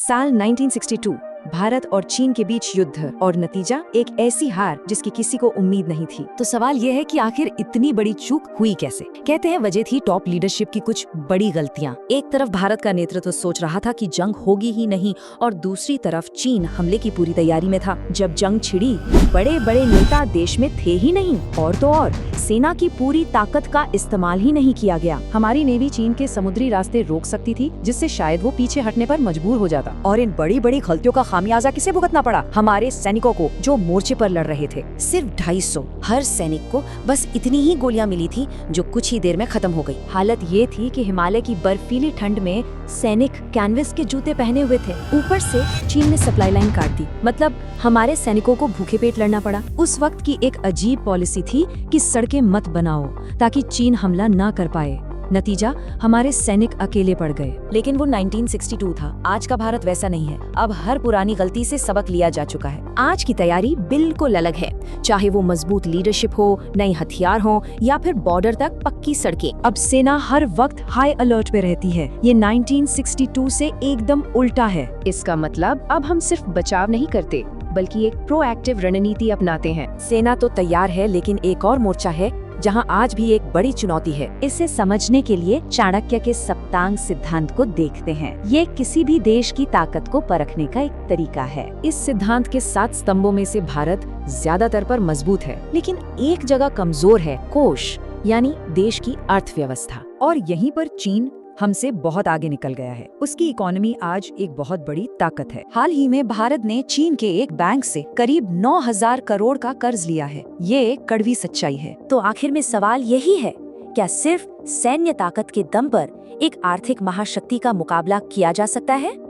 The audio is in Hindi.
साल 1962 भारत और चीन के बीच युद्ध और नतीजा एक ऐसी हार जिसकी किसी को उम्मीद नहीं थी। तो सवाल ये है कि आखिर इतनी बड़ी चूक हुई कैसे? कहते हैं वजह थी टॉप लीडरशिप की कुछ बड़ी गलतियां। एक तरफ भारत का नेतृत्व सोच रहा था कि जंग होगी ही नहीं और दूसरी तरफ चीन हमले की पूरी तैयारी में था। जब जंग छिड़ी, बड़े बड़े नेता देश में थे ही नहीं और तो और सेना की पूरी ताकत का इस्तेमाल ही नहीं किया गया। हमारी नेवी चीन के समुद्री रास्ते रोक सकती थी, जिससे शायद वो पीछे हटने पर मजबूर हो जाता। और इन बड़ी बड़ी गलतियों का खामियाजा किसे भुगतना पड़ा? हमारे सैनिकों को, जो मोर्चे पर लड़ रहे थे। सिर्फ 250 हर सैनिक को बस इतनी ही गोलियां मिली थी, जो कुछ ही देर में खत्म हो गई। हालत ये थी कि हिमालय की बर्फीली ठंड में सैनिक कैनवस के जूते पहने हुए थे। ऊपर से चीन ने सप्लाई लाइन काट दी, मतलब हमारे सैनिकों को भूखे पेट लड़ना पड़ा। उस वक्त की एक अजीब पॉलिसी थी कि सड़कें मत बनाओ ताकि चीन हमला न कर पाए। नतीजा, हमारे सैनिक अकेले पड़ गए। लेकिन वो 1962 था। आज का भारत वैसा नहीं है। अब हर पुरानी गलती से सबक लिया जा चुका है। आज की तैयारी बिल्कुल अलग है, चाहे वो मजबूत लीडरशिप हो, नए हथियार हो या फिर बॉर्डर तक पक्की सड़कें। अब सेना हर वक्त हाई अलर्ट पे रहती है। ये 1962 से एकदम उल्टा है। इसका मतलब अब हम सिर्फ बचाव नहीं करते, बल्कि एक प्रोएक्टिव रणनीति अपनाते हैं। सेना तो तैयार है, लेकिन एक और मोर्चा है जहां आज भी एक बड़ी चुनौती है। इसे समझने के लिए चाणक्य के सप्तांग सिद्धांत को देखते हैं। ये किसी भी देश की ताकत को परखने का एक तरीका है। इस सिद्धांत के 7 स्तंभों में से भारत ज्यादातर पर मजबूत है, लेकिन एक जगह कमजोर है, कोश यानी देश की अर्थव्यवस्था। और यहीं पर चीन हमसे बहुत आगे निकल गया है। उसकी इकोनॉमी आज एक बहुत बड़ी ताकत है। हाल ही में भारत ने चीन के एक बैंक से करीब 9,000 करोड़ का कर्ज लिया है। ये एक कड़वी सच्चाई है। तो आखिर में सवाल यही है, क्या सिर्फ सैन्य ताकत के दम पर एक आर्थिक महाशक्ति का मुकाबला किया जा सकता है?